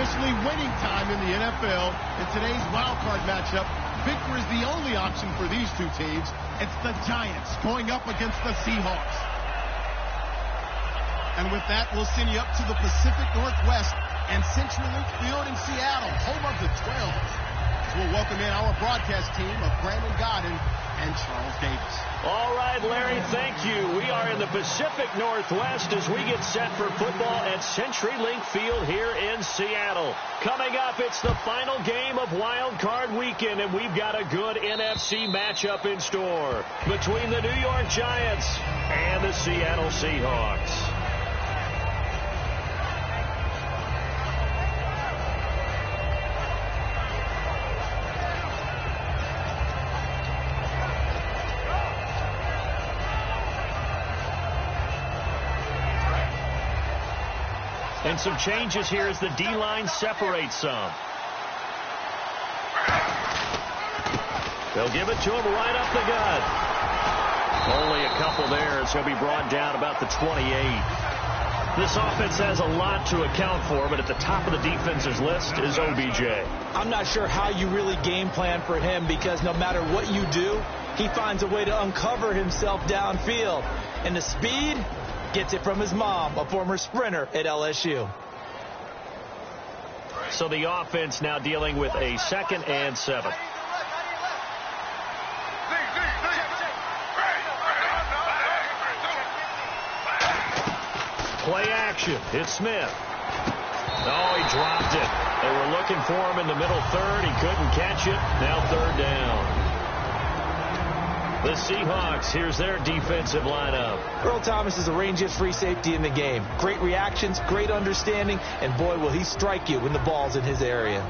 officially winning time in the NFL. In today's wild card matchup, victory is the only option for these two teams. It's the Giants going up against the Seahawks. And with that, we'll send you up to the Pacific Northwest and CenturyLink Field in Seattle, home of the 12s. We'll welcome in our broadcast team of Brandon Godden and Charles Davis. All right, Larry, thank you. We are in the Pacific Northwest as we get set for football at CenturyLink Field here in Seattle. Coming up, it's the final game of Wild Card Weekend, and we've got a good NFC matchup in store between the New York Giants and the Seattle Seahawks. And some changes here as the D-line separates some. They'll give it to him right up the gut. Only a couple there as he'll be brought down about the 28. This offense has a lot to account for, but at the top of the defense's list is OBJ. I'm not sure how you really game plan for him, because no matter what you do, he finds a way to uncover himself downfield. And the speed gets it from his mom, a former sprinter at LSU. So the offense now dealing with a 2nd and 7. Play action. It's Smith. Oh, he dropped it. They were looking for him in the middle third. He couldn't catch it. Now 3rd down. The Seahawks, here's their defensive lineup. Earl Thomas is the rangiest free safety in the game. Great reactions, great understanding, and boy, will he strike you when the ball's in his area.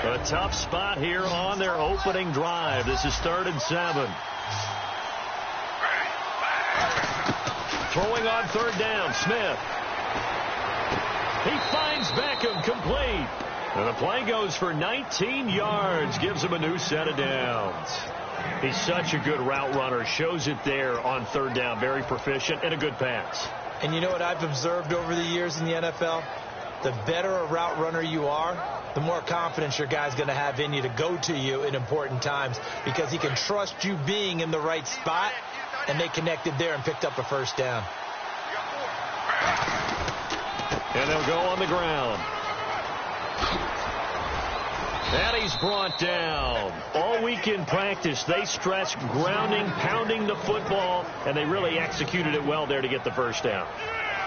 A tough spot here on their opening drive. This is 3rd and 7. Throwing on 3rd down, Smith. He finds Beckham, complete. And the play goes for 19 yards, gives him a new set of downs. He's such a good route runner. Shows it there on 3rd down. Very proficient and a good pass. And you know what I've observed over the years in the NFL? The better a route runner you are, the more confidence your guy's going to have in you to go to you in important times, because he can trust you being in the right spot, and they connected there and picked up a 1st down. And they'll go on the ground. And he's brought down. All week in practice, they stressed grounding, pounding the football, and they really executed it well there to get the 1st down.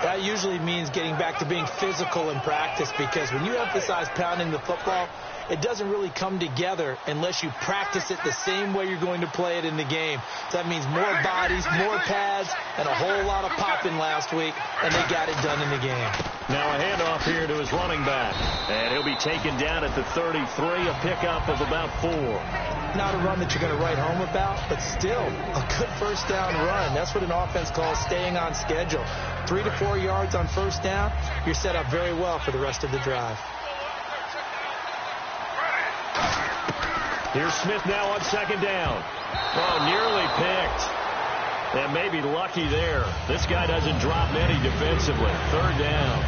That usually means getting back to being physical in practice, because when you emphasize pounding the football, it doesn't really come together unless you practice it the same way you're going to play it in the game. So that means more bodies, more pads, and a whole lot of popping last week, and they got it done in the game. Now a handoff here to his running back, and he'll be taken down at the 33, a pickup of about 4. Not a run that you're going to write home about, but still a good 1st down run. That's what an offense calls staying on schedule. 3 to 4 yards on 1st down, you're set up very well for the rest of the drive. Here's Smith now on 2nd down. Oh, nearly picked. And maybe lucky there. This guy doesn't drop many defensively. 3rd down.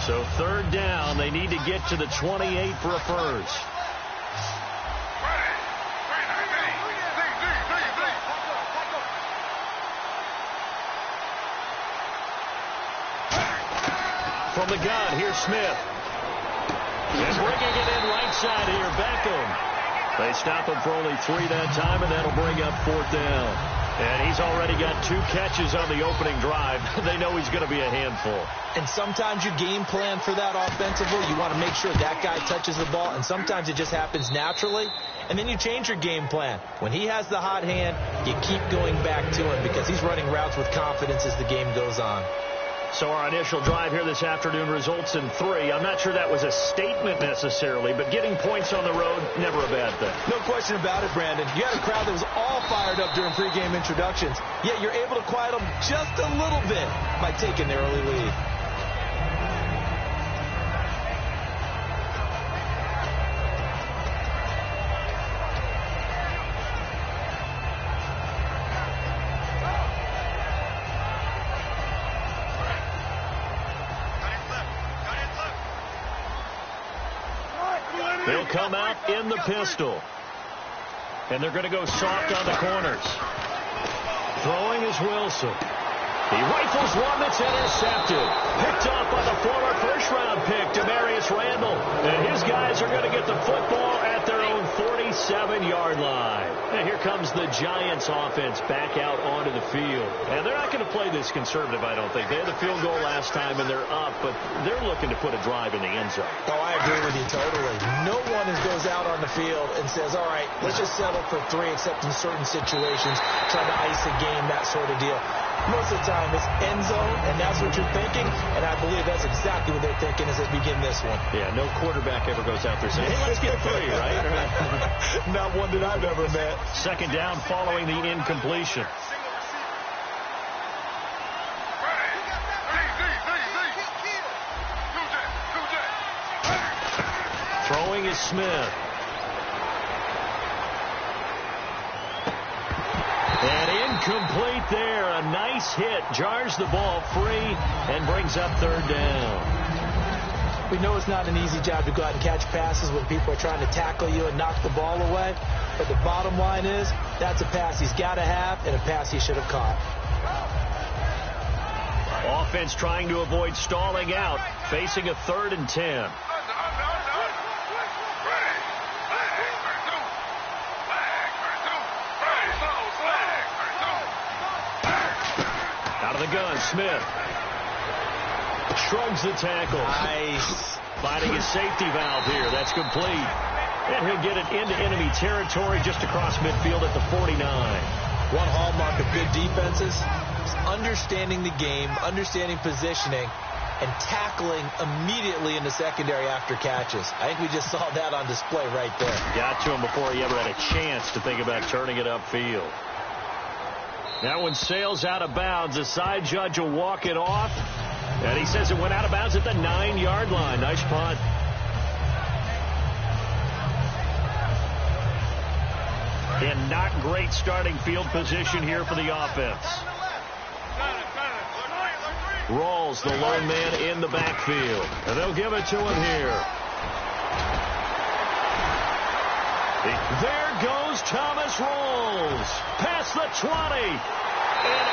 So 3rd down. They need to get to the 28 for a 1st. From the gun, here's Smith. And bringing it in right side here, Beckham. They stop him for only 3 that time, and that'll bring up 4th down. And he's already got 2 catches on the opening drive. They know he's going to be a handful. And sometimes you game plan for that offensively. You want to make sure that guy touches the ball, and sometimes it just happens naturally. And then you change your game plan. When he has the hot hand, you keep going back to him, because he's running routes with confidence as the game goes on. So our initial drive here this afternoon results in 3. I'm not sure that was a statement necessarily, but getting points on the road, never a bad thing. No question about it, Brandon. You had a crowd that was all fired up during pregame introductions, yet you're able to quiet them just a little bit by taking the early lead. They'll come out in the pistol. And they're going to go soft on the corners. Throwing is Wilson. He rifles one that's intercepted. Picked off by the former first-round pick, Demarius Randall. And his guys are going to get the football at their own 47-yard line. And here comes the Giants offense back out onto the field. And they're not going to play this conservative, I don't think. They had the field goal last time, and they're up, but they're looking to put a drive in the end zone. Oh, I agree with you totally. No one goes out on the field and says, all right, let's just settle for 3, except in certain situations, trying to ice a game, that sort of deal. Most of the time, it's end zone, and that's what you're thinking, and I believe that's exactly what they're thinking as they begin this one. Yeah, no quarterback ever goes out there saying, hey, let's get 3, right? Not one that I've ever met. Second down following the incompletion. Throwing is Smith. And incomplete there. A nice hit. Jars the ball free and brings up third down. We know it's not an easy job to go out and catch passes when people are trying to tackle you and knock the ball away. But the bottom line is that's a pass he's got to have and a pass he should have caught. Offense trying to avoid stalling out, facing a 3rd and 10. Out of the gun, Smith. Shrugs the tackle. Nice. Finding his safety valve here. That's complete. And he'll get it into enemy territory just across midfield at the 49. One hallmark of good defenses is understanding the game, understanding positioning, and tackling immediately in the secondary after catches. I think we just saw that on display right there. Got to him before he ever had a chance to think about turning it upfield. That one sails out of bounds. The side judge will walk it off. And he says it went out of bounds at the 9-yard line. Nice punt. And not great starting field position here for the offense. Rawls, the lone man in the backfield. And they'll give it to him here. There goes Thomas Rawls. Past the 20. And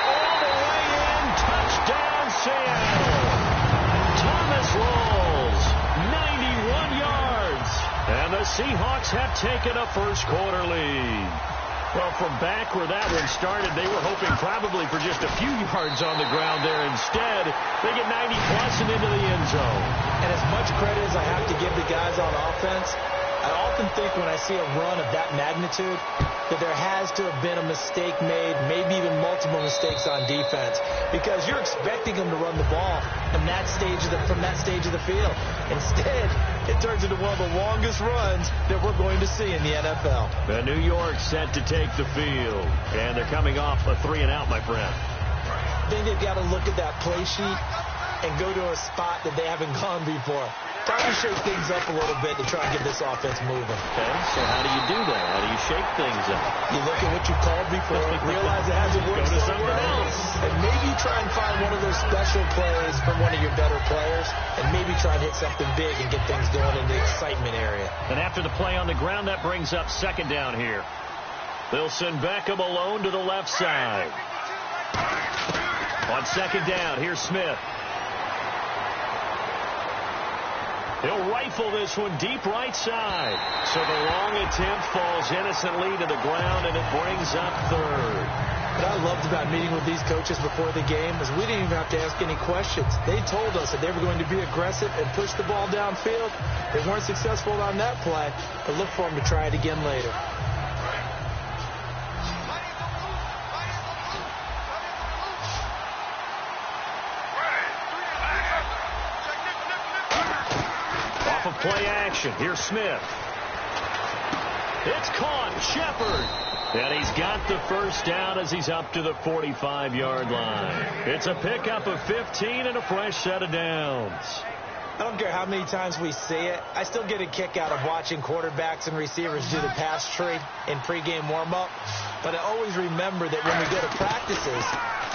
all the way in. Touchdown, Seattle. Thomas Rawls, 91 yards. And the Seahawks have taken a first-quarter lead. Well, from back where that one started, they were hoping probably for just a few yards on the ground there. Instead, they get 90-plus and into the end zone. And as much credit as I have to give the guys on offense, I often think when I see a run of that magnitude that there has to have been a mistake made, maybe even multiple mistakes on defense, because you're expecting them to run the ball from that stage of the field. Instead, it turns into one of the longest runs that we're going to see in the NFL. The New York set to take the field, and they're coming off a 3-and-out, my friend. I think they've got to look at that play sheet and go to a spot that they haven't gone before. Time to shake things up a little bit to try and get this offense moving. Okay, so how do you do that? How do you shake things up? You look at what you called before, realize it hasn't worked somewhere else, and maybe try and find one of those special plays from one of your better players, and maybe try and hit something big and get things going in the excitement area. And after the play on the ground, that brings up second down here. They'll send Beckham alone to the left side. On second down, here's Smith. He'll rifle this one deep right side. So the long attempt falls innocently to the ground, and it brings up third. What I loved about meeting with these coaches before the game is we didn't even have to ask any questions. They told us that they were going to be aggressive and push the ball downfield. They weren't successful on that play, but look for them to try it again later. Off of play action, here's Smith. It's caught, Shepard. And he's got the first down as he's up to the 45-yard line. It's a pickup of 15 and a fresh set of downs. I don't care how many times we see it. I still get a kick out of watching quarterbacks and receivers do the pass tree in pregame warm-up. But I always remember that when we go to practices,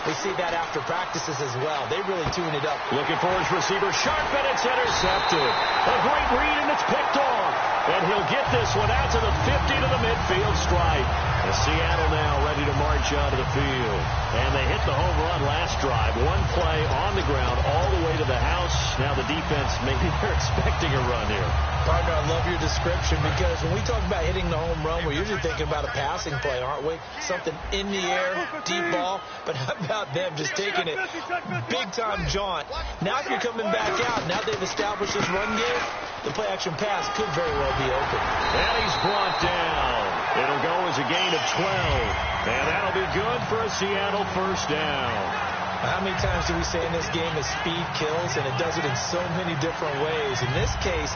we see that after practices as well. They really tune it up. Looking for his receiver, sharp, and it's intercepted. A great read, and it's picked off. And he'll get this one out to the 50 to the midfield stripe. And Seattle now ready to march onto the field. And they hit the home run last drive. One play on the ground all the way to the house. Now the defense, maybe they're expecting a run here. Partner, I love your description because when we talk about hitting the home run, we're usually thinking about a passing play, aren't we? Something in the air, deep ball. But how about them just taking it big-time jaunt? Now if you're coming back out, now they've established this run game, the play-action pass could very well be open. And he's brought down. It'll go as a gain of 12. And that'll be good for a Seattle first down. How many times do we say in this game that speed kills, and it does it in so many different ways? In this case,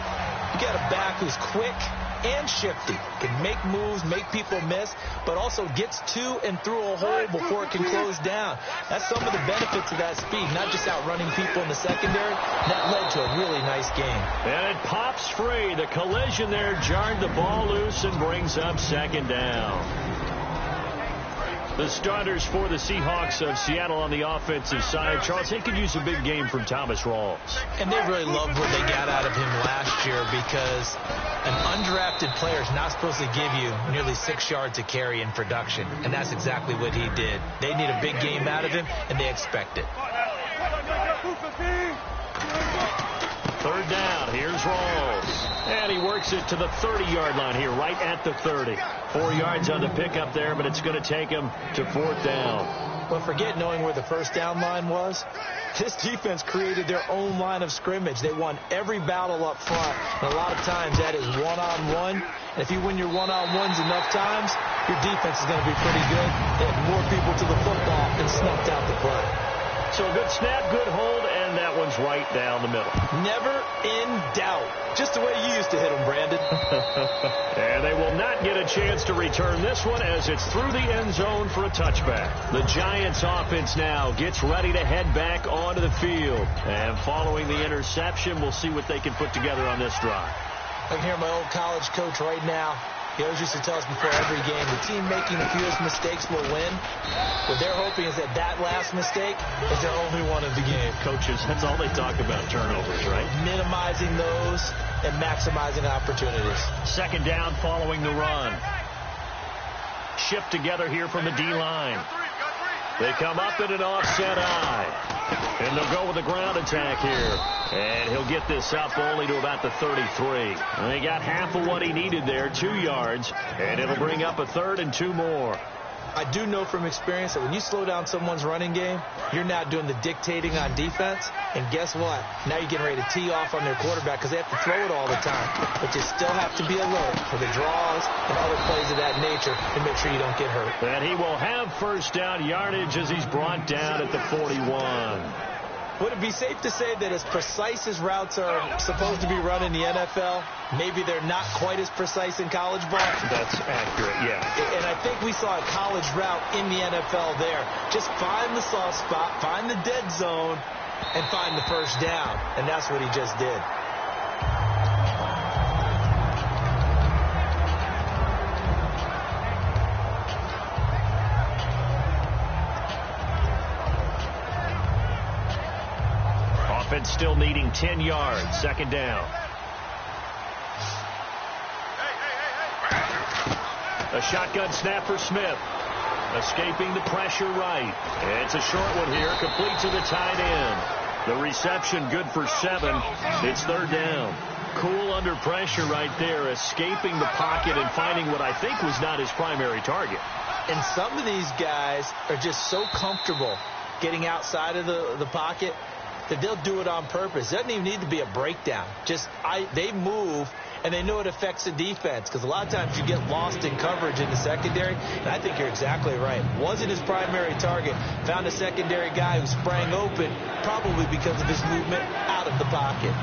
you got a back who's quick and shifty, can make moves, make people miss, but also gets to and through a hole before it can close down. That's some of the benefits of that speed, not just outrunning people in the secondary. That led to a really nice game. And it pops free. The collision there jarred the ball loose and brings up second down. The starters for the Seahawks of Seattle on the offensive side. Charles, they could use a big game from Thomas Rawls. And they really loved what they got out of him last year because an undrafted player is not supposed to give you nearly 6 yards a carry in production. And that's exactly what he did. They need a big game out of him, and they expect it. Third down. Here's Rawls. And he works it to the 30-yard line here, right at the 30. 4 yards on the pickup there, but it's going to take him to fourth down. But forget knowing where the first down line was. This defense created their own line of scrimmage. They won every battle up front. And a lot of times that is one-on-one. And if you win your one-on-ones enough times, your defense is going to be pretty good. They had more people to the football and snuffed out the play. So good snap, good hold, and that one's right down the middle. Never in doubt. Just the way you used to hit them, Brandon. And they will not get a chance to return this one as it's through the end zone for a touchback. The Giants offense now gets ready to head back onto the field. And following the interception, we'll see what they can put together on this drive. I can hear my old college coach right now. He always used to tell us before every game, the team making the fewest mistakes will win. What they're hoping is that last mistake is their only one of the game. Coaches, that's all they talk about, turnovers, right? Minimizing those and maximizing opportunities. Second down following the run. Shift together here from the D-line. They come up in an offset eye. And they'll go with the ground attack here. And he'll get this up only to about the 33. And they got half of what he needed there, 2 yards. And it'll bring up a third and 2 more. I do know from experience that when you slow down someone's running game, you're now doing the dictating on defense. And guess what? Now you're getting ready to tee off on their quarterback because they have to throw it all the time. But you still have to be alert for the draws and other plays of that nature to make sure you don't get hurt. And he will have first down yardage as he's brought down at the 41. Would it be safe to say that as precise as routes are supposed to be run in the NFL, maybe they're not quite as precise in college ball? That's accurate, yeah. And I think we saw a college route in the NFL there. Just find the soft spot, find the dead zone, and find the first down. And that's what he just did. Offense still needing 10 yards. Second down. A shotgun snap for Smith. Escaping the pressure right. It's a short one here. Complete to the tight end. The reception good for 7. It's third down. Cool under pressure right there. Escaping the pocket and finding what I think was not his primary target. And some of these guys are just so comfortable getting outside of the pocket that they'll do it on purpose. It doesn't even need to be a breakdown. They move, and they know it affects the defense because a lot of times you get lost in coverage in the secondary, and I think you're exactly right. Wasn't his primary target. Found a secondary guy who sprang open, probably because of his movement out of the pocket.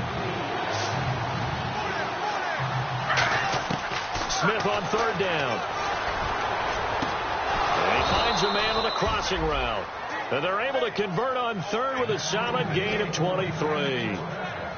Smith on third down. And he finds a man on a crossing route. And they're able to convert on third with a solid gain of 23.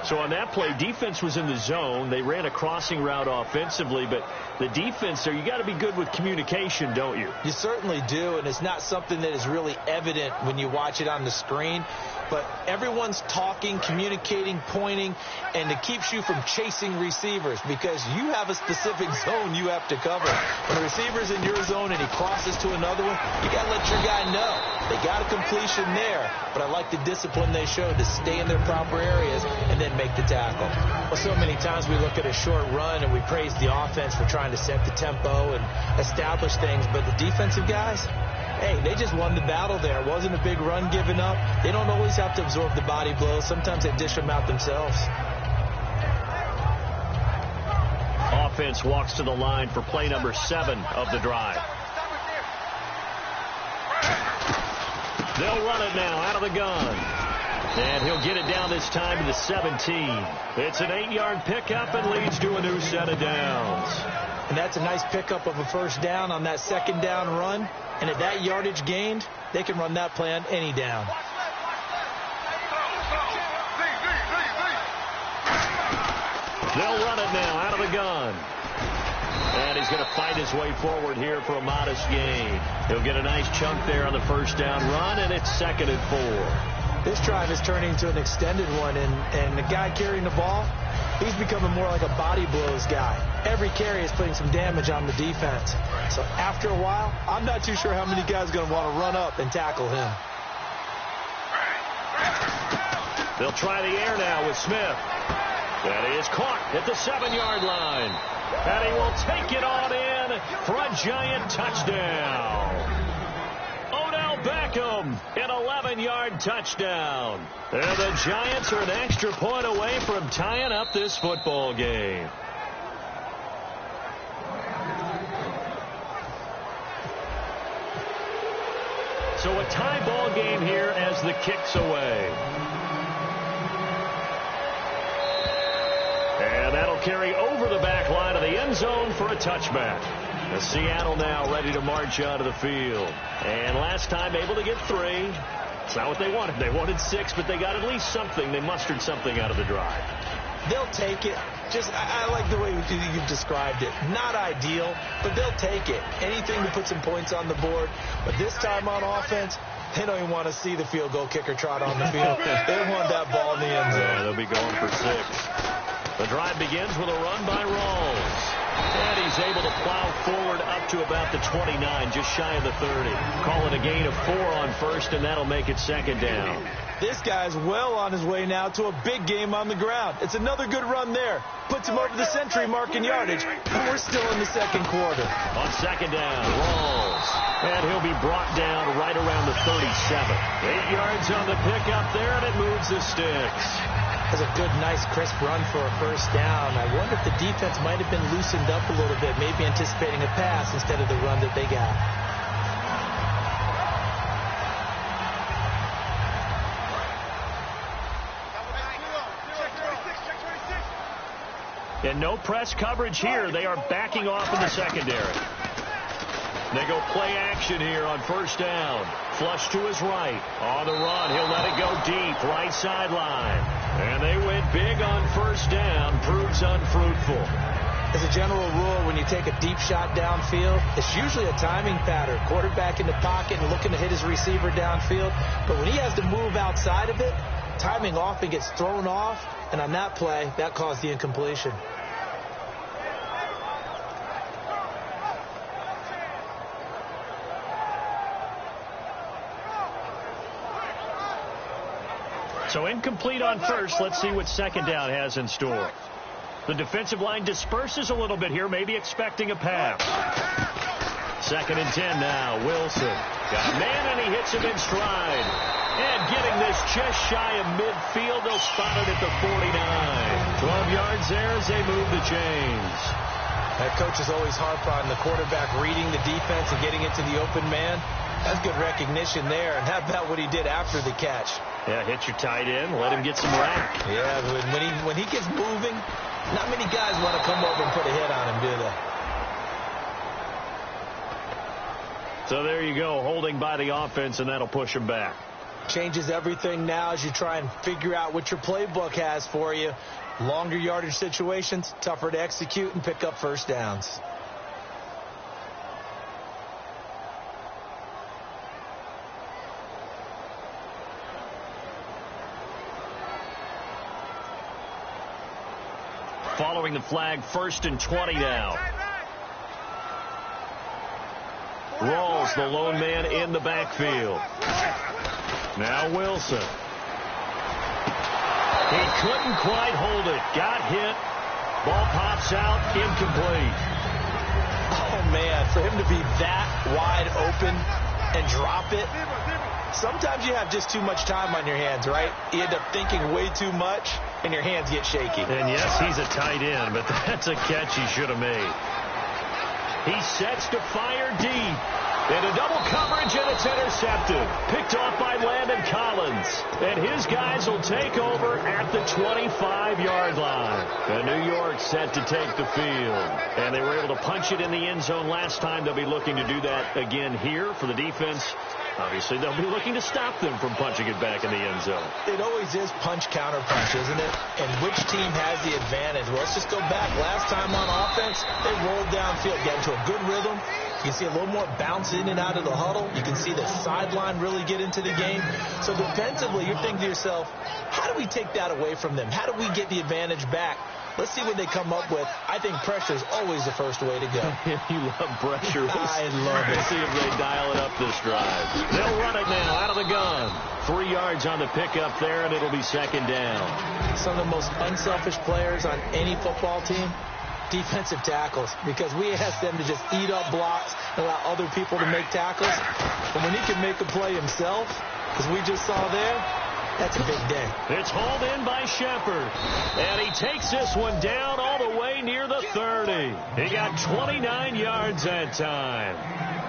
So on that play, defense was in the zone. They ran a crossing route offensively, but the defense there, you got to be good with communication, don't you? You certainly do, and it's not something that is really evident when you watch it on the screen. But everyone's talking, communicating, pointing, and it keeps you from chasing receivers because you have a specific zone you have to cover. When a receiver's in your zone and he crosses to another one, you got to let your guy know. They got a completion there, but I like the discipline they showed to stay in their proper areas and then make the tackle. Well, so many times we look at a short run and we praise the offense for trying to set the tempo and establish things, but the defensive guys, hey, they just won the battle there. It wasn't a big run given up. They don't always have to absorb the body blows. Sometimes they dish them out themselves. Offense walks to the line for play number 7 of the drive. They'll run it now out of the gun. And he'll get it down this time to the 17. It's an 8-yard pickup and leads to a new set of downs. And that's a nice pickup of a first down on that second down run. And at that yardage gained, they can run that play on any down. They'll run it now out of the gun. And he's going to fight his way forward here for a modest gain. He'll get a nice chunk there on the first down run, and it's 2nd and 4. This drive is turning into an extended one, and the guy carrying the ball, he's becoming more like a body blows guy. Every carry is putting some damage on the defense. So after a while, I'm not too sure how many guys are going to want to run up and tackle him. They'll try the air now with Smith. That is caught at the 7-yard line. And he will take it on in for a giant touchdown. Odell Beckham, an 11-yard touchdown. And the Giants are an extra point away from tying up this football game. So a tie ball game here as the kick's away. And that'll carry over the back line of the end zone for a touchback. The Seattle now ready to march out of the field. And last time able to get 3. It's not what they wanted. They wanted 6, but they got at least something. They mustered something out of the drive. They'll take it. I like the way you've described it. Not ideal, but they'll take it. Anything to put some points on the board. But this time on offense, they don't even want to see the field goal kicker trot on the field. They want that ball in the end zone. Yeah, they'll be going for 6. The drive begins with a run by Rawls. And he's able to plow forward up to about the 29, just shy of the 30. Call it a gain of 4 on first, and that'll make it 2nd down. This guy's well on his way now to a big game on the ground. It's another good run there. Puts him over the century mark in yardage, but we're still in the 2nd quarter. On 2nd down, Rawls. And he'll be brought down right around the 37. 8 yards on the pickup there, and it moves the sticks. That's a good, nice, crisp run for a first down. I wonder if the defense might have been loosened up a little bit, maybe anticipating a pass instead of the run that they got. And no press coverage here. They are backing off in the secondary. They go play action here on first down. Flush to his right. On the run, he'll let it go deep, right sideline. And they went big on first down. Proves unfruitful. As a general rule, when you take a deep shot downfield, it's usually a timing pattern. Quarterback in the pocket and looking to hit his receiver downfield. But when he has to move outside of it, timing often gets thrown off. And on that play, that caused the incompletion. So incomplete on first. Let's see what 2nd down has in store. The defensive line disperses a little bit here, maybe expecting a pass. 2nd and 10 now. Wilson got a man, and he hits him in stride. And getting this just shy of midfield, they'll spot it at the 49. 12 yards there as they move the chains. That coach is always harp on the quarterback reading the defense and getting into the open man. That's good recognition there. And how about what he did after the catch? Yeah, hit your tight end, let him get some rack. Yeah, when he gets moving, not many guys want to come over and put a hit on him, do they? So there you go, holding by the offense, and that'll push him back. Changes everything now as you try and figure out what your playbook has for you. Longer yardage situations, tougher to execute and pick up first downs. Following the flag, 1st and 20 now. Rawls, the lone man in the backfield. Now Wilson. He couldn't quite hold it. Got hit. Ball pops out. Incomplete. Oh, man, for him to be that wide open and drop it. Sometimes you have just too much time on your hands, right? You end up thinking way too much, and your hands get shaky. And yes, he's a tight end, but that's a catch he should have made. He sets to fire deep. Into double coverage, and it's intercepted. Picked off by Landon Collins. And his guys will take over at the 25-yard line. And New York set to take the field. And they were able to punch it in the end zone last time. They'll be looking to do that again here for the defense. Obviously, they'll be looking to stop them from punching it back in the end zone. It always is punch-counter-punch, isn't it? And which team has the advantage? Well, let's just go back. Last time on offense, they rolled downfield, got into a good rhythm. You can see a little more bounce in and out of the huddle. You can see the sideline really get into the game. So defensively, you're thinking to yourself, how do we take that away from them? How do we get the advantage back? Let's see what they come up with. I think pressure is always the first way to go. You love pressure. I love it. Let's see if they dial it up this drive. They'll run it now out of the gun. 3 yards on the pickup there, and it'll be 2nd down. Some of the most unselfish players on any football team, defensive tackles, because we ask them to just eat up blocks and allow other people to make tackles. But when he can make a play himself, as we just saw there, that's a big day. It's hauled in by Shepard. And he takes this one down all the way near the 30. He got 29 yards that time.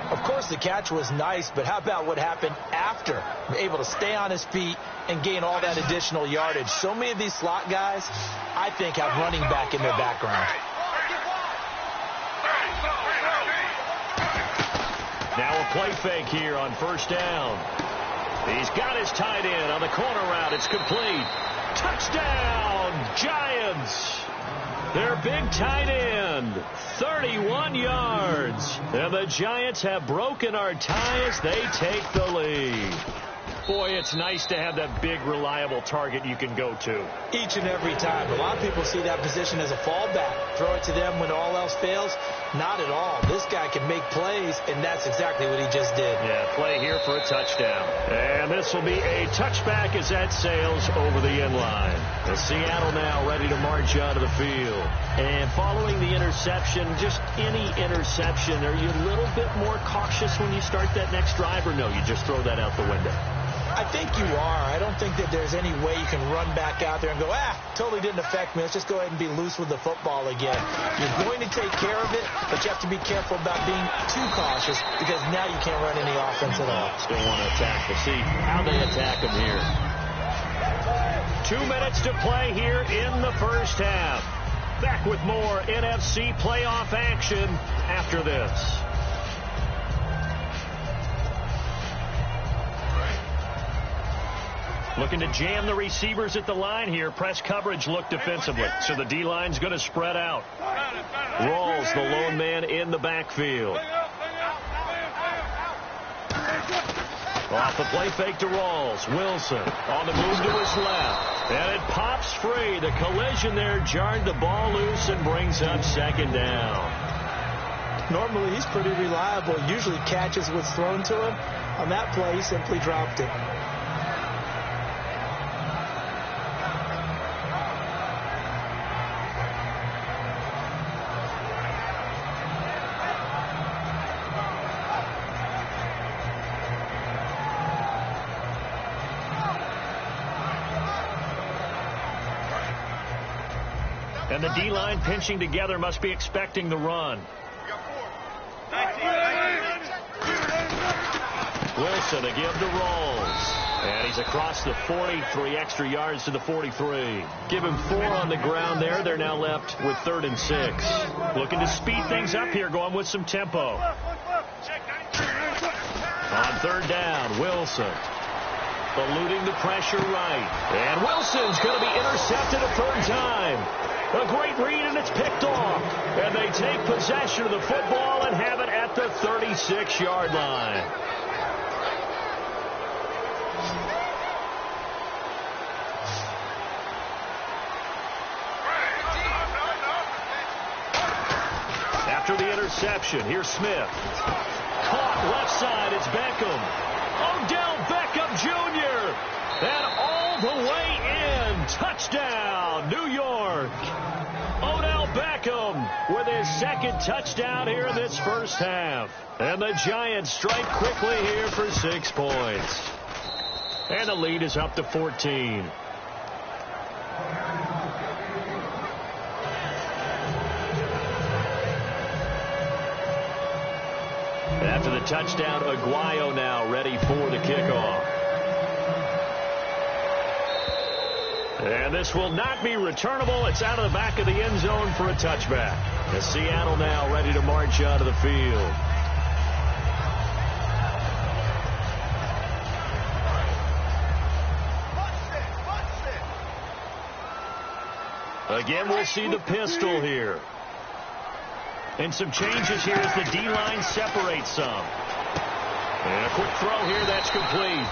Of course, the catch was nice, but how about what happened after? Able to stay on his feet and gain all that additional yardage. So many of these slot guys, I think, have running back in their background. Now a play fake here on 1st down. He's got his tight end on the corner route. It's complete. Touchdown, Giants. Their big tight end, 31 yards. And the Giants have broken our tie as they take the lead. Boy, it's nice to have that big, reliable target you can go to. Each and every time. A lot of people see that position as a fallback. Throw it to them when all else fails. Not at all. This guy can make plays, and that's exactly what he just did. Yeah, play here for a touchdown. And this will be a touchback as that sails over the end line. The Seattle now ready to march onto the field. And following the interception, just any interception, are you a little bit more cautious when you start that next drive, or no, you just throw that out the window? I think you are. I don't think that there's any way you can run back out there and go, totally didn't affect me. Let's just go ahead and be loose with the football again. You're going to take care of it, but you have to be careful about being too cautious because now you can't run any offense at all. Still want to attack. We'll see how they attack them here. 2 minutes to play here in the first half. Back with more NFC playoff action after this. Looking to jam the receivers at the line here. Press coverage look defensively. So the D-line's going to spread out. Rawls, the lone man in the backfield. Off the play fake to Rawls. Wilson on the move to his left. And it pops free. The collision there jarred the ball loose and brings up 2nd down. Normally he's pretty reliable. Usually catches what's thrown to him. On that play, he simply dropped it. And the D-line pinching together must be expecting the run. Wilson to give to Rawls. And he's across the 43 extra yards to the 43. Give him 4 on the ground there. They're now left with 3rd and 6. Looking to speed things up here, going with some tempo. On 3rd down, Wilson. eluding the pressure right. And Wilson's going to be intercepted a third time. A great read, and it's picked off. And they take possession of the football and have it at the 36-yard line. After the interception, here's Smith. Caught left side, it's Beckham. Odell Beckham Jr. And all the way in. Touchdown, New York. Odell Beckham with his second touchdown here in this first half. And the Giants strike quickly here for 6 points. And the lead is up to 14. After the touchdown, Aguayo now ready for the kickoff. And this will not be returnable. It's out of the back of the end zone for a touchback. As Seattle now ready to march onto the field. Again, we'll see the pistol here. And some changes here as the D-line separates some. And a quick throw here, that's complete.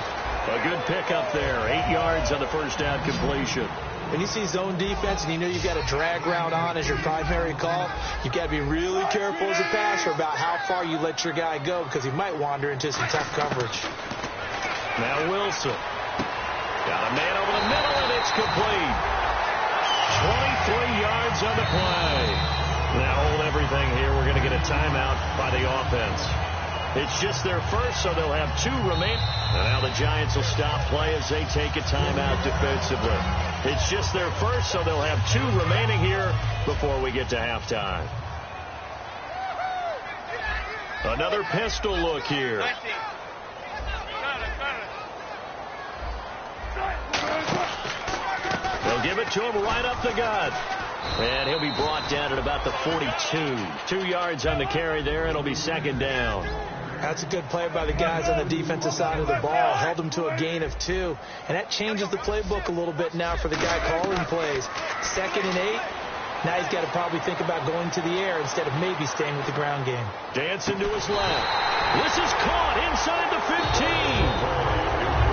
A good pickup there. 8 yards on the first down completion. When you see zone defense and you know you've got a drag route on as your primary call, you've got to be really careful as a passer about how far you let your guy go because he might wander into some tough coverage. Now Wilson. Got a man over the middle, and it's complete. 23 yards on the play. Now hold everything here. We're going to get a timeout by the offense. It's just their first, so they'll have 2 remain. And now the Giants will stop play as they take a timeout defensively. It's just their first, so they'll have 2 remaining here before we get to halftime. Another pistol look here. They'll give it to him right up the gut. And he'll be brought down at about the 42. 2 yards on the carry there, and it'll be second down. That's a good play by the guys on the defensive side of the ball. Held them to a gain of 2. And that changes the playbook a little bit now for the guy calling plays. 2nd and 8. Now he's got to probably think about going to the air instead of maybe staying with the ground game. Dancing to his left. This is caught inside the 15.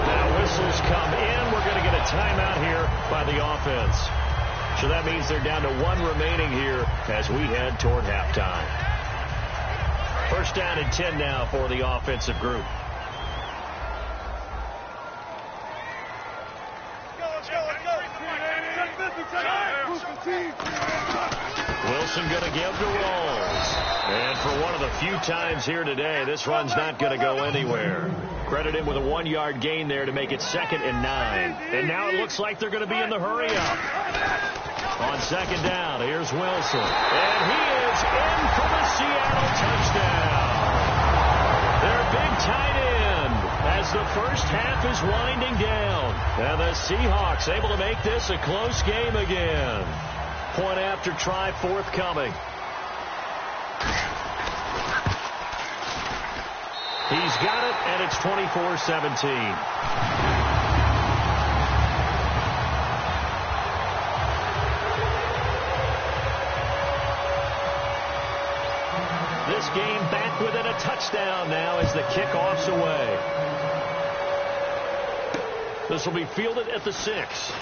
Now whistles come in. We're going to get a timeout here by the offense. So that means they're down to 1 remaining here as we head toward halftime. First down and 10 now for the offensive group. Wilson going to give to Rolls. And for one of the few times here today, this run's not going to go anywhere. Credit him with a 1-yard gain there to make it 2nd and 9. And now it looks like they're going to be in the hurry up. On second down, here's Wilson. And he is in for the Seattle touchdown. Their big tight end as the first half is winding down. And the Seahawks able to make this a close game again. Point after try forthcoming. He's got it, and it's 24-17. This game back within a touchdown now as the kickoff's away. This will be fielded at the 6.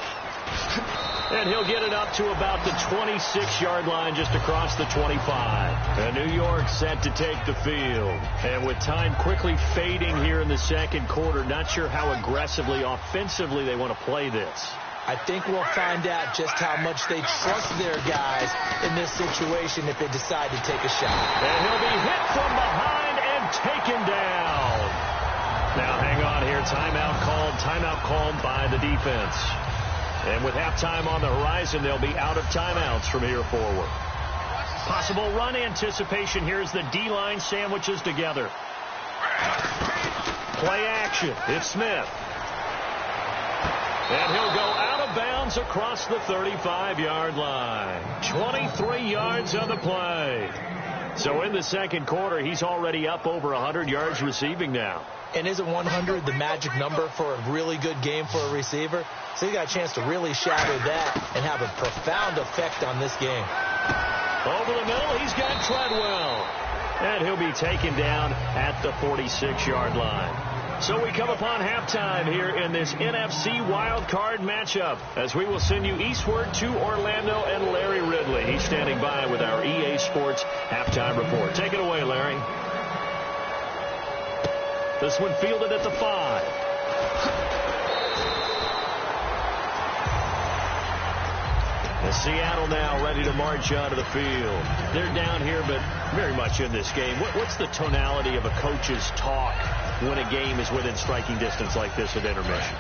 And he'll get it up to about the 26-yard line just across the 25. And New York set to take the field. And with time quickly fading here in the second quarter, not sure how aggressively, offensively they want to play this. I think we'll find out just how much they trust their guys in this situation if they decide to take a shot. And he'll be hit from behind and taken down. Now hang on here. Timeout called by the defense. And with halftime on the horizon, they'll be out of timeouts from here forward. Possible run anticipation here as the D-line sandwiches together. Play action. It's Smith. And he'll go out of bounds across the 35-yard line. 23 yards on the play. So in the second quarter, he's already up over 100 yards receiving now. And isn't 100 the magic number for a really good game for a receiver? So he got a chance to really shadow that and have a profound effect on this game. Over the middle, he's got Treadwell. And he'll be taken down at the 46-yard line. So we come upon halftime here in this NFC wildcard matchup as we will send you eastward to Orlando and Larry Ridley. He's standing by with our EA Sports halftime report. Take it away, Larry. This one fielded at the 5. And Seattle now ready to march onto the field. They're down here, but very much in this game. What's the tonality of a coach's talk when a game is within striking distance like this at intermission?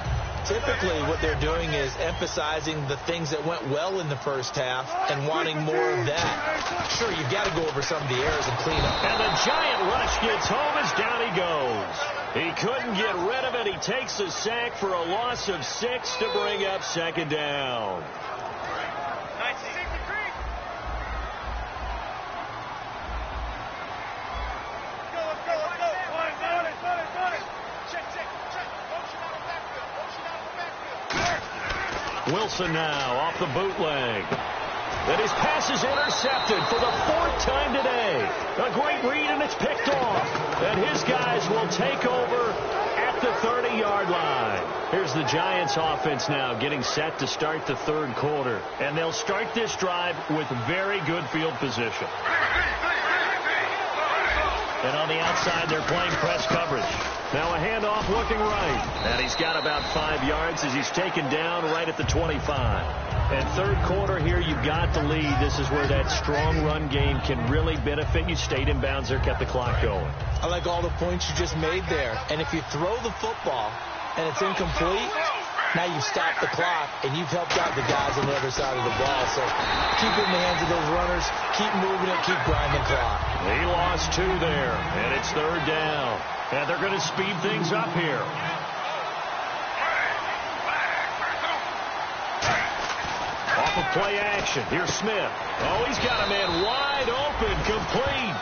Typically, what they're doing is emphasizing the things that went well in the first half and wanting more of that. Sure, you've got to go over some of the errors and clean up. And the giant rush gets home as down he goes. He couldn't get rid of it. He takes a sack for a loss of 6 to bring up second down. Wilson now off the bootleg. And his pass is intercepted for the 4th time today. A great read, and it's picked off. And his guys will take over at the 30-yard line. Here's the Giants offense now getting set to start the third quarter. And they'll start this drive with very good field position. And on the outside, they're playing press coverage. Now a handoff looking right. And he's got about 5 yards as he's taken down right at the 25. And third quarter here, you've got the lead. This is where that strong run game can really benefit you. Stayed in bounds there, kept the clock going. I like all the points you just made there. And if you throw the football and it's incomplete, now you've stopped the clock and you've helped out the guys on the other side of the ball. So keep it in the hands of those runners. Keep moving it. Keep grinding clock. He lost 2 there, and it's third down. And they're going to speed things up here. Off of play action. Here's Smith. Oh, he's got a man wide open, complete.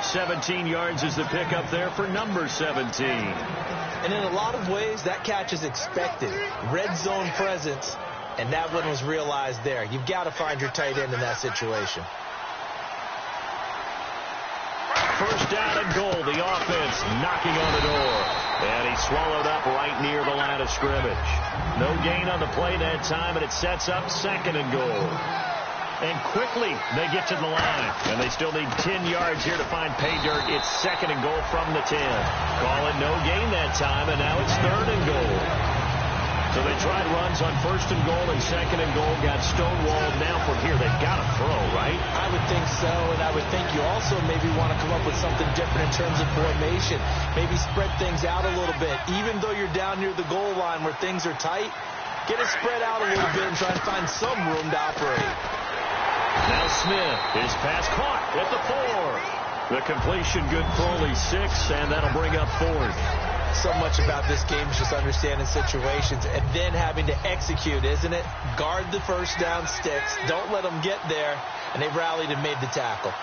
17 yards is the pickup there for number 17. And in a lot of ways, that catch is expected. Red zone presence, and that one was realized there. You've got to find your tight end in that situation. First down and goal. The offense knocking on the door. And he's swallowed up right near the line of scrimmage. No gain on the play that time, and it sets up second and goal. And quickly they get to the line. And they still need 10 yards here to find pay dirt. It's second and goal from the 10. Call it no gain that time, and now it's third and goal. So they tried runs on first and goal and second and goal. Got stonewalled. Now from here, they've got to throw, right? I would think so, and I would think you also maybe want to come up with something different in terms of formation. Maybe spread things out a little bit. Even though you're down near the goal line where things are tight, get it spread out a little bit and try and find some room to operate. Now Smith, his pass caught at the 4. The completion good for only 6, and that'll bring up 4th. So much about this game is just understanding situations and then having to execute, isn't it? Guard the first down sticks. Don't let them get there. And they rallied and made the tackle.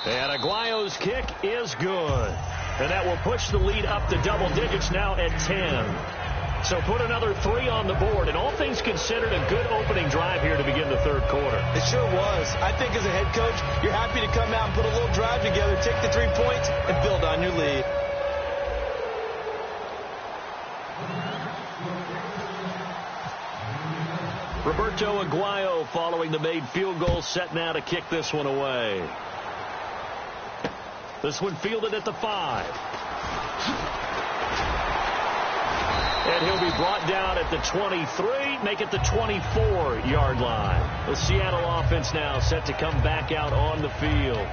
And Aguayo's kick is good. And that will push the lead up to double digits now at 10. So put another 3 on the board. And all things considered, a good opening drive here to begin the third quarter. It sure was. I think as a head coach, you're happy to come out and put a little drive together, take the 3 points, and build on your lead. Roberto Aguayo following the made field goal, set now to kick this one away. This one fielded at the 5. And he'll be brought down at the 23, make it the 24-yard line. The Seattle offense now set to come back out on the field.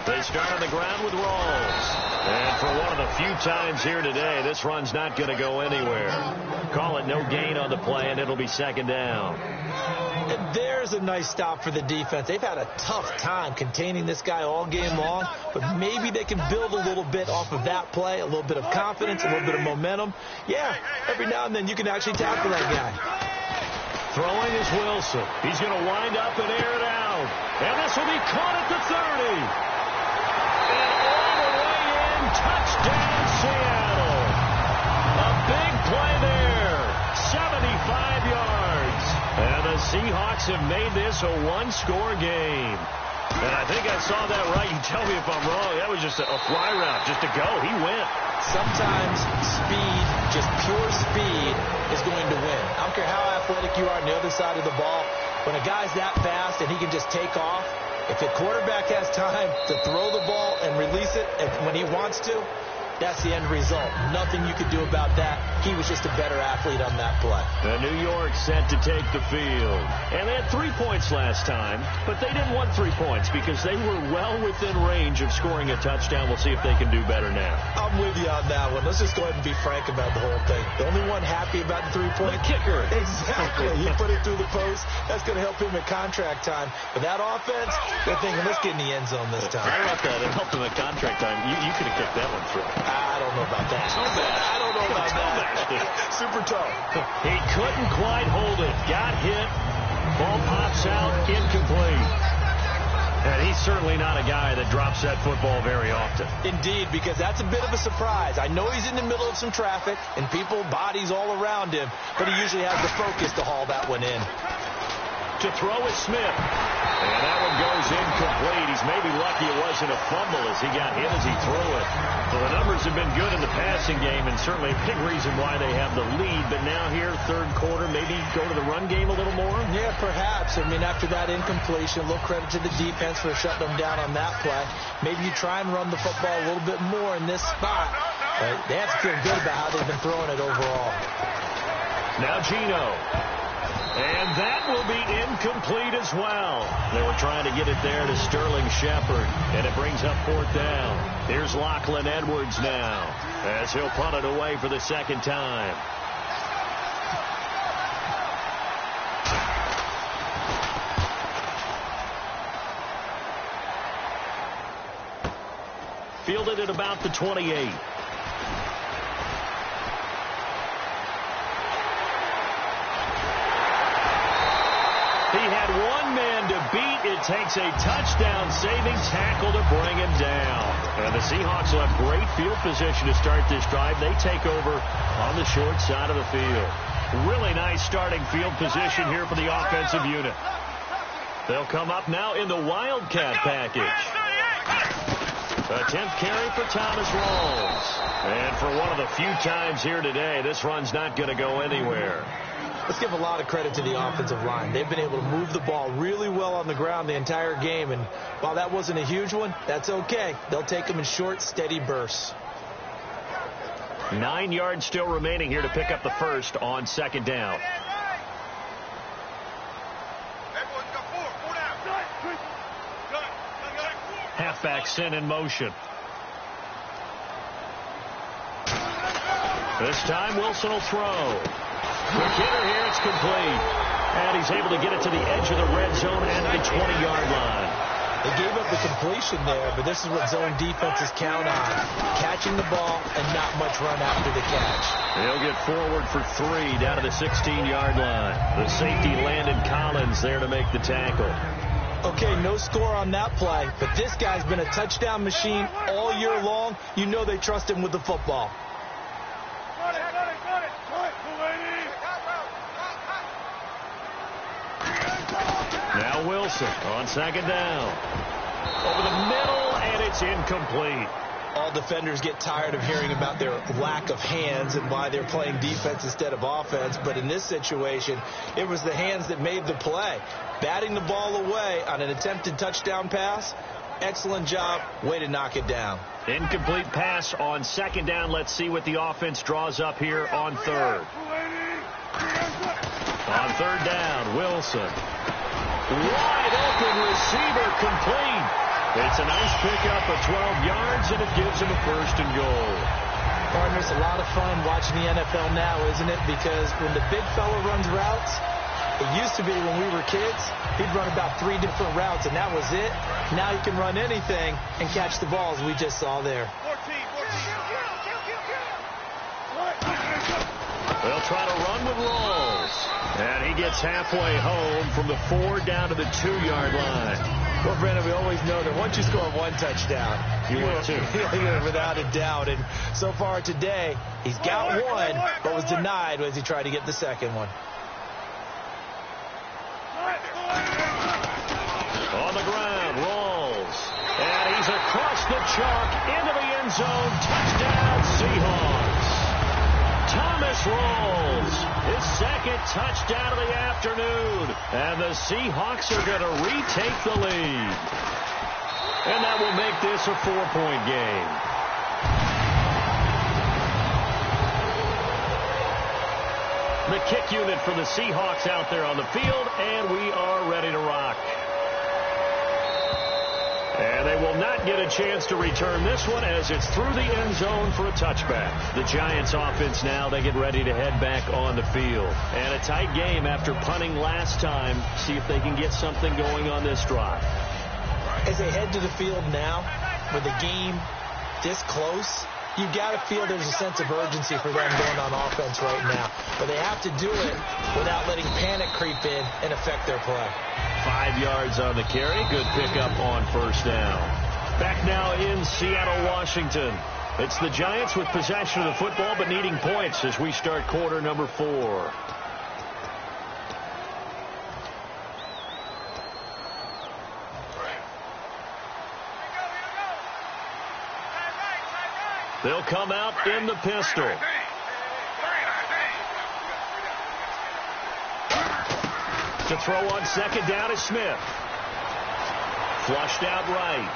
They They start on the ground with Rawls. And for one of the few times here today, this run's not going to go anywhere. Call it no gain on the play, and it'll be second down. And there's a nice stop for the defense. They've had a tough time containing this guy all game long, but maybe they can build a little bit off of that play, a little bit of confidence, a little bit of momentum. Yeah, every now and then you can actually tackle that guy. Throwing is Wilson. He's going to wind up and air it out. And this will be caught at the 30. And all the way in, touchdown Seattle. A big play there, 75 yards. And the Seahawks have made this a one-score game. And I think I saw that right. You tell me if I'm wrong. That was just a fly route, just to go. He went. Sometimes speed, just pure speed, is going to win. I don't care how athletic you are on the other side of the ball. When a guy's that fast and he can just take off, if the quarterback has time to throw the ball and release it when he wants to, that's the end result. Nothing you could do about that. He was just a better athlete on that play. New York set to take the field. And they had 3 points last time, but they didn't want 3 points because they were well within range of scoring a touchdown. We'll see if they can do better now. I'm with you on that one. Let's just go ahead and be frank about the whole thing. The only one happy about the 3-point kicker. Exactly. He put it through the post. That's going to help him at contract time. But that offense, they're thinking, let's get in the end zone this time. How about that? It helped him at contract time. You could have kicked that one through. I don't know about that. I don't know about that. Super tough. He couldn't quite hold it. Got hit. Ball pops out. Incomplete. And he's certainly not a guy that drops that football very often. Indeed, because that's a bit of a surprise. I know he's in the middle of some traffic and people, bodies all around him, but he usually has the focus to haul that one in. To throw is Smith. And that one goes incomplete. He's maybe lucky it wasn't a fumble as he got hit as he threw it. So the numbers have been good in the passing game and certainly a big reason why they have the lead. But now here, third quarter, maybe go to the run game a little more? Yeah, perhaps. I mean, after that incompletion, a little credit to the defense for shutting them down on that play. Maybe you try and run the football a little bit more in this spot. But they have to feel good about how they've been throwing it overall. Now Gino. And that will be incomplete as well. They were trying to get it there to Sterling Shepard, and it brings up fourth down. Here's Lachlan Edwards now as he'll punt it away for the second time. Fielded at about the 28. He had one man to beat. It takes a touchdown-saving tackle to bring him down. And the Seahawks will have great field position to start this drive. They take over on the short side of the field. Really nice starting field position here for the offensive unit. They'll come up now in the Wildcat package. A 10th carry for Thomas Rawls. And for one of the few times here today, this run's not going to go anywhere. Let's give a lot of credit to the offensive line. They've been able to move the ball really well on the ground the entire game. And while that wasn't a huge one, that's okay. They'll take them in short, steady bursts. 9 yards still remaining here to pick up the first on second down. Halfback sent in motion. This time Wilson will throw. Quick hitter here, it's complete. And he's able to get it to the edge of the red zone at the 20-yard line. They gave up the completion there, but this is what zone defenses count on. Catching the ball and not much run after the catch. They'll get forward for 3 down to the 16-yard line. The safety Landon Collins there to make the tackle. Okay, no score on that play, but this guy's been a touchdown machine all year long. You know they trust him with the football. Now Wilson on second down. Over the middle, and it's incomplete. All defenders get tired of hearing about their lack of hands and why they're playing defense instead of offense. But in this situation, it was the hands that made the play. Batting the ball away on an attempted touchdown pass. Excellent job. Way to knock it down. Incomplete pass on second down. Let's see what the offense draws up here on third. On third down, Wilson. Wide open receiver complete. It's a nice pickup of 12 yards, and it gives him a first and goal. Partner, it's a lot of fun watching the NFL now, isn't it? Because when the big fella runs routes, it used to be when we were kids, he'd run about 3 different routes, and that was it. Now he can run anything and catch the balls we just saw there. They'll try to run with Rawls. And he gets halfway home from the 4 down to the 2-yard line. Well, Brandon, we always know that once you score 1 touchdown, you win 2. Without a doubt. And so far today, he's got 1, but was denied as he tried to get the second one. On the ground, Rawls. And he's across the chalk into the end zone. Touchdown, Seahawks. Thomas Rawls, his second touchdown of the afternoon. And the Seahawks are going to retake the lead. And that will make this a 4-point game. The kick unit for the Seahawks out there on the field, and we are ready to rock. And they will not get a chance to return this one as it's through the end zone for a touchback. The Giants offense now, they get ready to head back on the field. And a tight game after punting last time. See if they can get something going on this drive. As they head to the field now, with the game this close, you got to feel there's a sense of urgency for them going on offense right now. But they have to do it without letting panic creep in and affect their play. 5 yards on the carry. Good pickup on first down. Back now in Seattle, Washington. It's the Giants with possession of the football but needing points as we start quarter number 4. They'll come out in the pistol. To throw on second down is Smith. Flushed out right.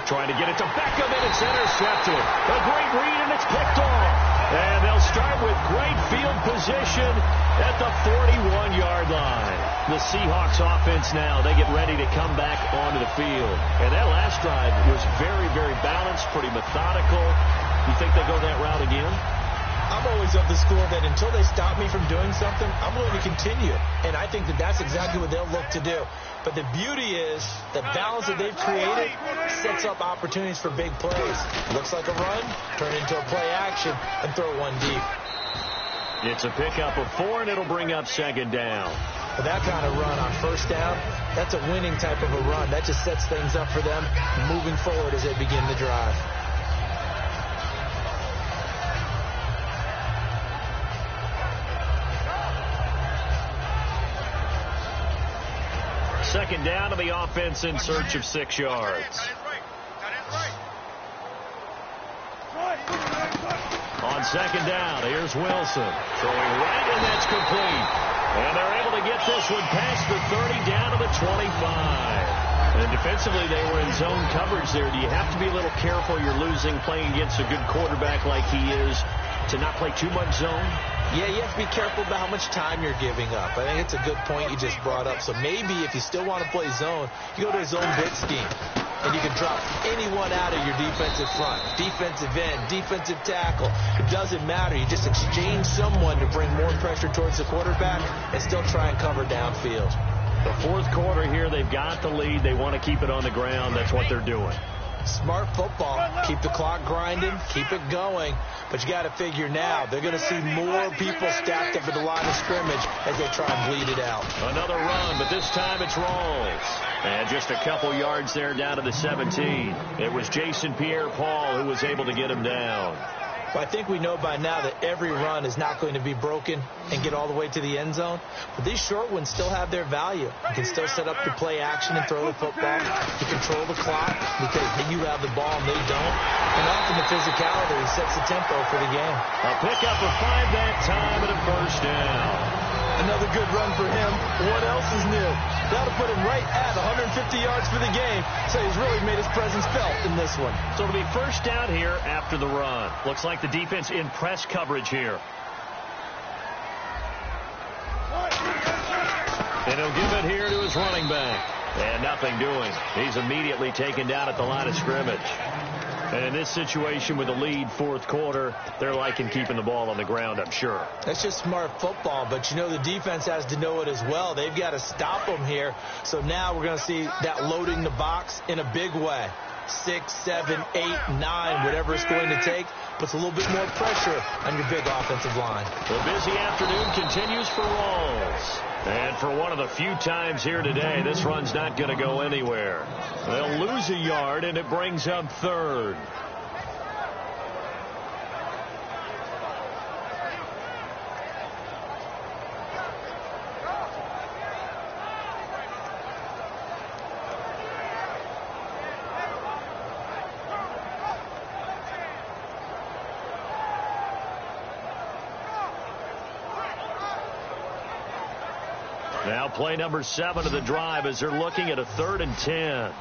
Trying to get it to Beckham, and it's intercepted. A great read, and it's picked off. And they'll start with great field position at the 41-yard line. The Seahawks offense now, they get ready to come back onto the field. And that last drive was very, very balanced, pretty methodical. You think they go that route again? I'm always of the school that until they stop me from doing something, I'm going to continue. And I think that that's exactly what they'll look to do. But the beauty is the balance that they've created sets up opportunities for big plays. Looks like a run, turn into a play action, and throw one deep. It's a pickup of 4, and it'll bring up second down. With that kind of run on first down, that's a winning type of a run. That just sets things up for them moving forward as they begin the drive. Second down to the offense in search of 6 yards. On second down, here's Wilson. Throwing right, and that's complete. And they're able to get this one past the 30 down to the 25. And defensively, they were in zone coverage there. Do you have to be a little careful? You're losing playing against a good quarterback like he is to not play too much zone? Yeah, you have to be careful about how much time you're giving up. I think it's a good point you just brought up. So maybe if you still want to play zone, you go to a zone blitz scheme. And you can drop anyone out of your defensive front, defensive end, defensive tackle. It doesn't matter. You just exchange someone to bring more pressure towards the quarterback and still try and cover downfield. The fourth quarter here, they've got the lead. They want to keep it on the ground. That's what they're doing. Smart football. Keep the clock grinding. Keep it going. But you got to figure now, they're going to see more people stacked up at the line of scrimmage as they try and bleed it out. Another run, but this time it's Rawls. And just a couple yards there down to the 17. It was Jason Pierre-Paul who was able to get him down. Well, I think we know by now that every run is not going to be broken and get all the way to the end zone. But these short ones still have their value. You can still set up your play action and throw the football. You control the clock because you have the ball and they don't. And often the physicality sets the tempo for the game. A pickup of 5 that time and a first down. Another good run for him. What else is new? That'll put him right at 150 yards for the game. So he's really made his presence felt in this one. So it'll be first down here after the run. Looks like the defense in press coverage here. And he'll give it here to his running back. And nothing doing. He's immediately taken down at the line of scrimmage. And in this situation with the lead fourth quarter, they're liking keeping the ball on the ground, I'm sure. That's just smart football, but you know the defense has to know it as well. They've got to stop them here. So now we're going to see that loading the box in a big way. 6, 7, 8, 9, whatever it's going to take, puts a little bit more pressure on your big offensive line. The busy afternoon continues for Rawls. And for one of the few times here today, this run's not going to go anywhere. They'll lose a yard, and it brings up third. Now play number 7 of the drive as they're looking at a 3rd and 10.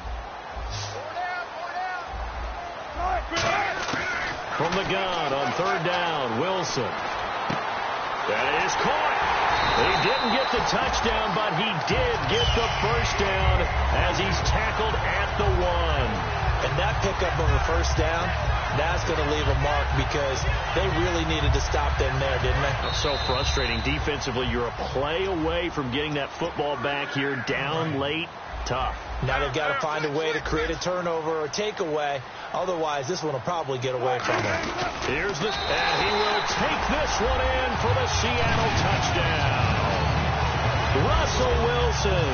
From the gun on 3rd down, Wilson. That is caught. He didn't get the touchdown, but he did get the first down as he's tackled at the 1. And that pickup of a first down, that's going to leave a mark because they really needed to stop them there, didn't they? That's so frustrating. Defensively, you're a play away from getting that football back here down late. Tough. Now they've got to find a way to create a turnover or takeaway. Otherwise, this one will probably get away from them. Here's the, and he will take this one in for the Seattle touchdown. Russell Wilson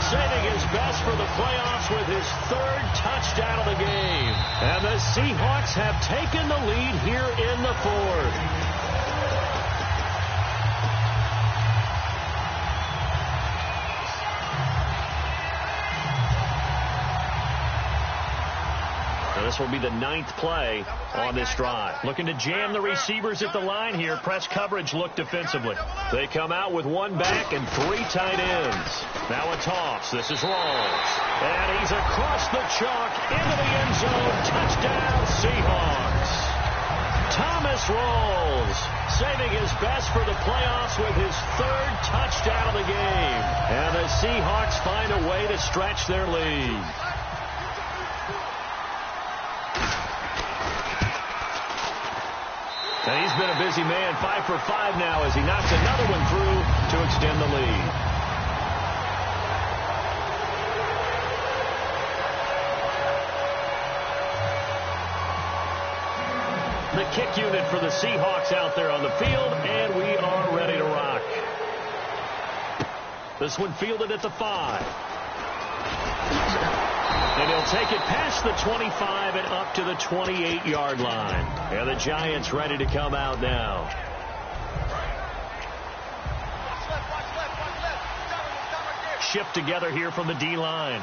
saving his best for the playoffs with his 3rd touchdown of the game. And the Seahawks have taken the lead here in the 4th. This will be the 9th play on this drive. Looking to jam the receivers at the line here. Press coverage look defensively. They come out with 1 back and 3 tight ends. Now a toss. This is Rawls. And he's across the chalk into the end zone. Touchdown, Seahawks. Thomas Rawls saving his best for the playoffs with his 3rd touchdown of the game. And the Seahawks find a way to stretch their lead. And he's been a busy man, 5 for 5 now as he knocks another one through to extend the lead. The kick unit for the Seahawks out there on the field, and we are ready to rock. This one fielded at the 5. And he'll take it past the 25 and up to the 28-yard line. And the Giants ready to come out now. Shift together here from the D-line.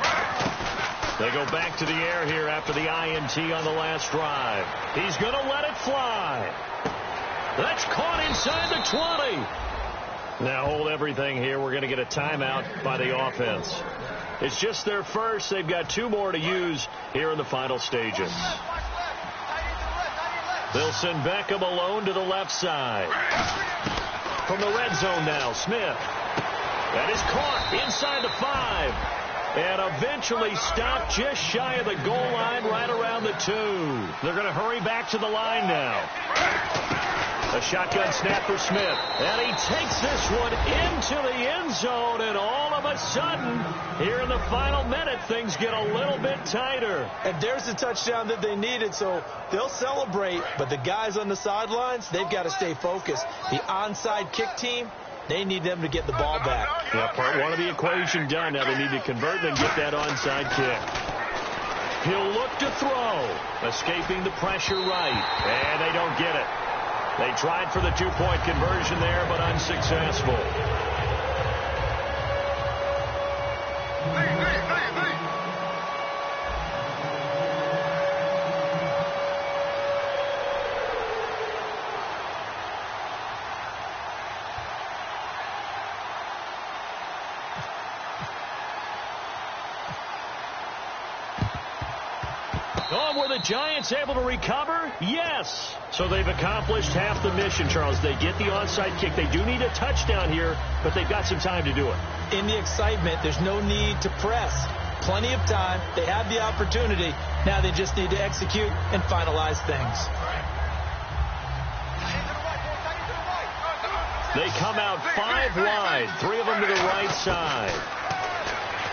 They go back to the air here after the INT on the last drive. He's going to let it fly. That's caught inside the 20. Now hold everything here. We're going to get a timeout by the offense. It's just their first. They've got 2 more to use here in the final stages. They'll send Beckham alone to the left side. From the red zone now, Smith. That is caught inside the 5. And eventually stopped just shy of the goal line right around the 2. They're going to hurry back to the line now. A shotgun snap for Smith. And he takes this one into the end zone. And all of a sudden, here in the final minute, things get a little bit tighter. And there's the touchdown that they needed, so they'll celebrate. But the guys on the sidelines, they've got to stay focused. The onside kick team, they need them to get the ball back. Yeah, part 1 of the equation done. Now they need to convert and get that onside kick. He'll look to throw. Escaping the pressure right. And they don't get it. They tried for the 2-point conversion there, but unsuccessful. Oh, were the Giants able to recover? Yes. So they've accomplished half the mission, Charles. They get the onside kick. They do need a touchdown here, but they've got some time to do it. In the excitement, there's no need to press. plenty of time. They have the opportunity. Now they just need to execute and finalize things. They come out 5 wide, 3 of them to the right side.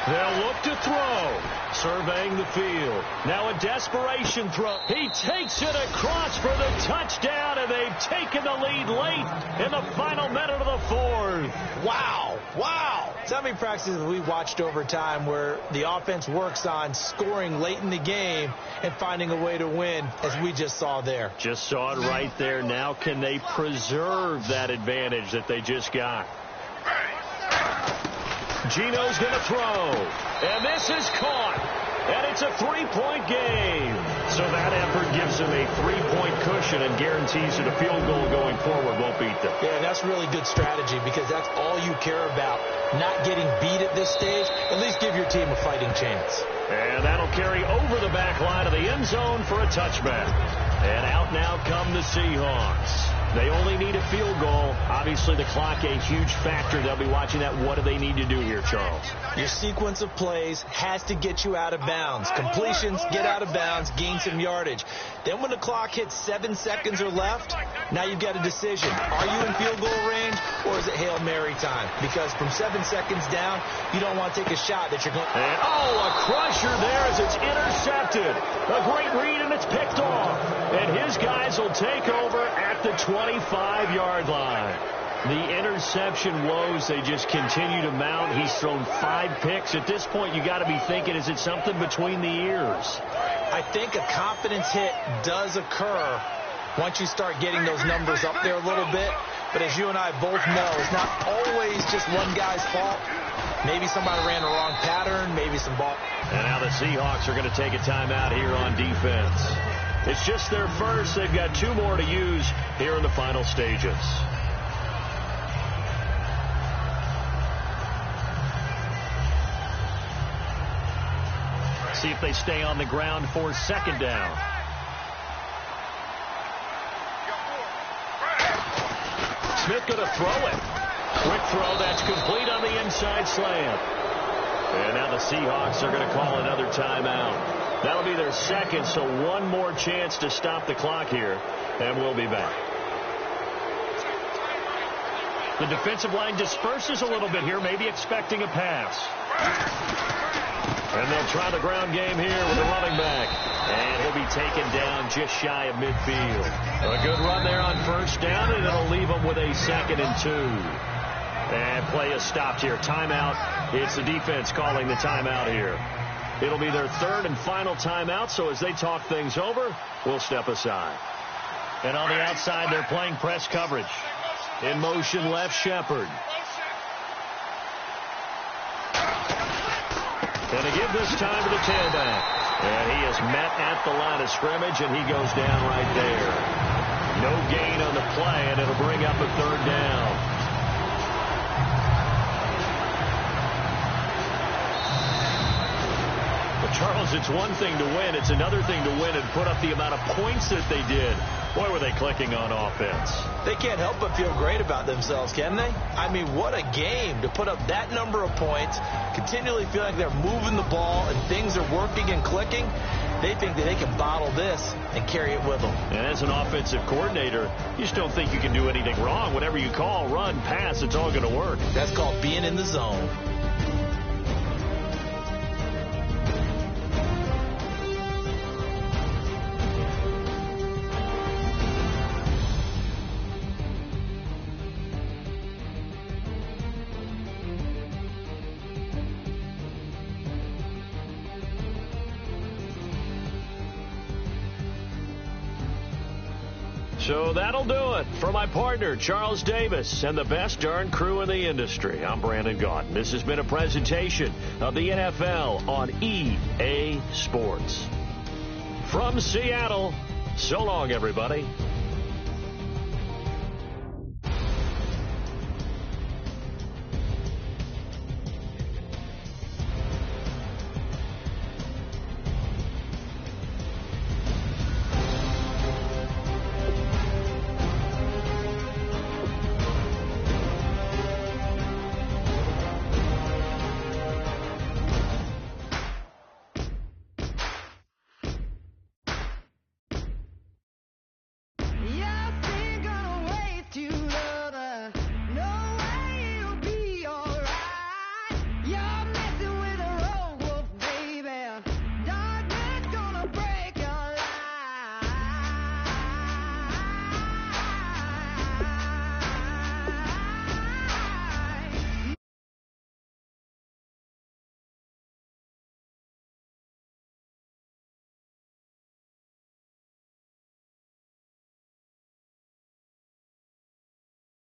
They'll look to throw. Surveying the field. Now a desperation throw. He takes it across for the touchdown, and they've taken the lead late in the final minute of the 4th. Wow. Wow. So how many practices have we watched over time where the offense works on scoring late in the game and finding a way to win, as we just saw there? Just saw it right there. Now can they preserve that advantage that they just got? Gino's going to throw, and this is caught, and it's a 3-point game. So that effort gives them a 3-point cushion and guarantees that a field goal going forward won't beat them. Yeah, that's really good strategy because that's all you care about, not getting beat at this stage. At least give your team a fighting chance. And that'll carry over the back line of the end zone for a touchback. And out now come the Seahawks. They only need a field goal. Obviously, the clock a huge factor. They'll be watching that. What do they need to do here, Charles? Your sequence of plays has to get you out of bounds. Completions, get out of bounds, gain some yardage. Then when the clock hits 7 seconds or left, now you've got a decision. Are you in field goal range, or is it Hail Mary time? Because from 7 seconds down, you don't want to take a shot that you're going to... And, a crusher there as it's intercepted. A great read, and it's picked off. And his guys will take over at the 25-yard line. The interception woes, they just continue to mount. He's thrown 5 picks. At this point, you got to be thinking, is it something between the ears? I think a confidence hit does occur once you start getting those numbers up there a little bit. But as you and I both know, it's not always just one guy's fault. Maybe somebody ran the wrong pattern, maybe some ball. And now the Seahawks are going to take a timeout here on defense. It's just their first. They've got 2 more to use here in the final stages. See if they stay on the ground for 2nd down. Smith going to throw it. Quick throw that's complete on the inside slant. And now the Seahawks are going to call another timeout. That'll be their 2nd, so 1 more chance to stop the clock here, and we'll be back. The defensive line disperses a little bit here, maybe expecting a pass. And they'll try the ground game here with the running back. And he'll be taken down just shy of midfield. A good run there on 1st down, and it'll leave them with a 2nd and 2. And play is stopped here. Timeout. It's the defense calling the timeout here. It'll be their 3rd and final timeout, so as they talk things over, we'll step aside. And on the outside, they're playing press coverage. In motion, left Shepard. And to give this time to the tailback. And he is met at the line of scrimmage, and he goes down right there. No gain on the play, and it'll bring up a 3rd down. Charles, it's one thing to win. It's another thing to win and put up the amount of points that they did. Boy, were they clicking on offense. They can't help but feel great about themselves, can they? I mean, what a game to put up that number of points, continually feel like they're moving the ball and things are working and clicking. They think that they can bottle this and carry it with them. And as an offensive coordinator, you just don't think you can do anything wrong. Whatever you call, run, pass, it's all going to work. That's called being in the zone. So that'll do it. For my partner, Charles Davis, and the best darn crew in the industry, I'm Brandon Gaudin. This has been a presentation of the NFL on EA Sports. From Seattle, so long, everybody.